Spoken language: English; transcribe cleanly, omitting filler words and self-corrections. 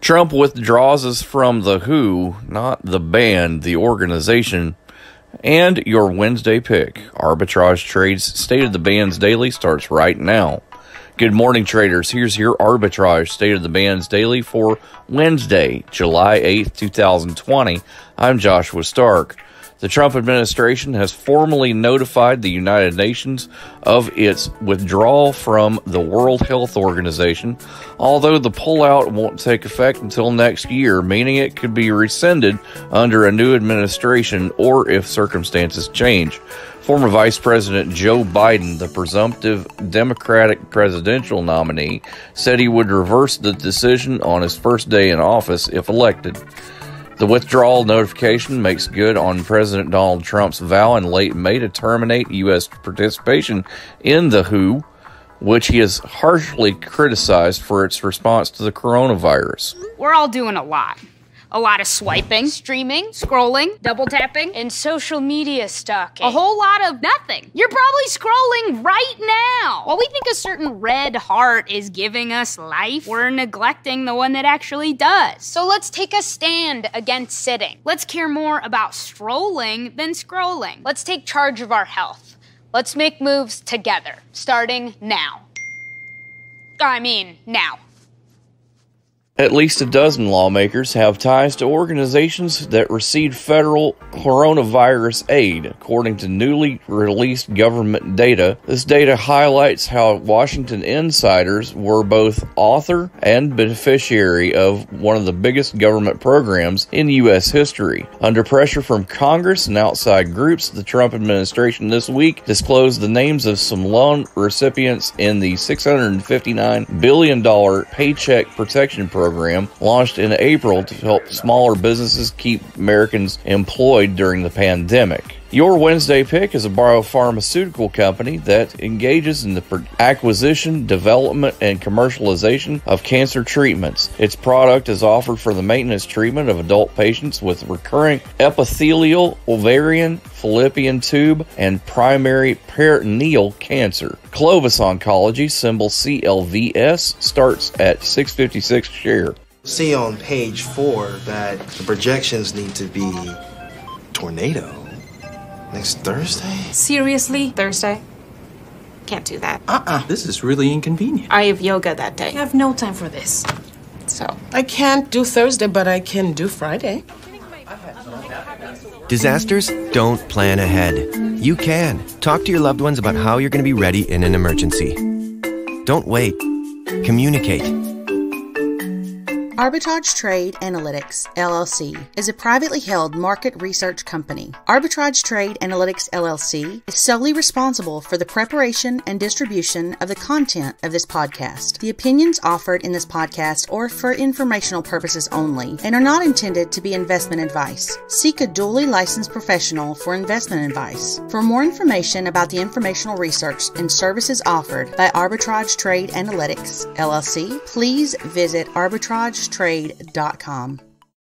Trump withdraws us from the WHO, not the band, the organization. And your Wednesday pick, Arbitrage Trades State of the Bands Daily, starts right now. Good morning, traders. Here's your Arbitrage State of the Bands Daily for Wednesday, July 8th, 2020. I'm Joshua Stark. The Trump administration has formally notified the United Nations of its withdrawal from the World Health Organization, although the pullout won't take effect until next year, meaning it could be rescinded under a new administration or if circumstances change. Former Vice President Joe Biden, the presumptive Democratic presidential nominee, said he would reverse the decision on his first day in office if elected. The withdrawal notification makes good on President Donald Trump's vow in late May to terminate U.S. participation in the WHO, which he has harshly criticized for its response to the coronavirus. We're all doing a lot. A lot of swiping, streaming, scrolling, double tapping, and social media stalking. A whole lot of nothing. You're probably scrolling right now. While we think a certain red heart is giving us life, we're neglecting the one that actually does. So let's take a stand against sitting. Let's care more about strolling than scrolling. Let's take charge of our health. Let's make moves together, starting now. Now. At least a dozen lawmakers have ties to organizations that receive federal coronavirus aid, according to newly released government data. This data highlights how Washington insiders were both author and beneficiary of one of the biggest government programs in U.S. history. Under pressure from Congress and outside groups, the Trump administration this week disclosed the names of some loan recipients in the $659 billion Paycheck Protection Program launched in April to help smaller businesses keep Americans employed during the pandemic. Your Wednesday pick is a biopharmaceutical company that engages in the acquisition, development, and commercialization of cancer treatments. Its product is offered for the maintenance treatment of adult patients with recurring epithelial, ovarian, fallopian tube, and primary peritoneal cancer. Clovis Oncology, symbol CLVS, starts at $6.56 share. See on page 4 that the projections need to be tornado. Next Thursday? Seriously? Thursday? Can't do that. This is really inconvenient. I have yoga that day. I have no time for this. So. I can't do Thursday, but I can do Friday. Disasters don't plan ahead. You can. Talk to your loved ones about how you're going to be ready in an emergency. Don't wait. Communicate. Arbitrage Trade Analytics, LLC, is a privately held market research company. Arbitrage Trade Analytics, LLC, is solely responsible for the preparation and distribution of the content of this podcast. The opinions offered in this podcast are for informational purposes only and are not intended to be investment advice. Seek a duly licensed professional for investment advice. For more information about the informational research and services offered by Arbitrage Trade Analytics, LLC, please visit arbitragetrade.com.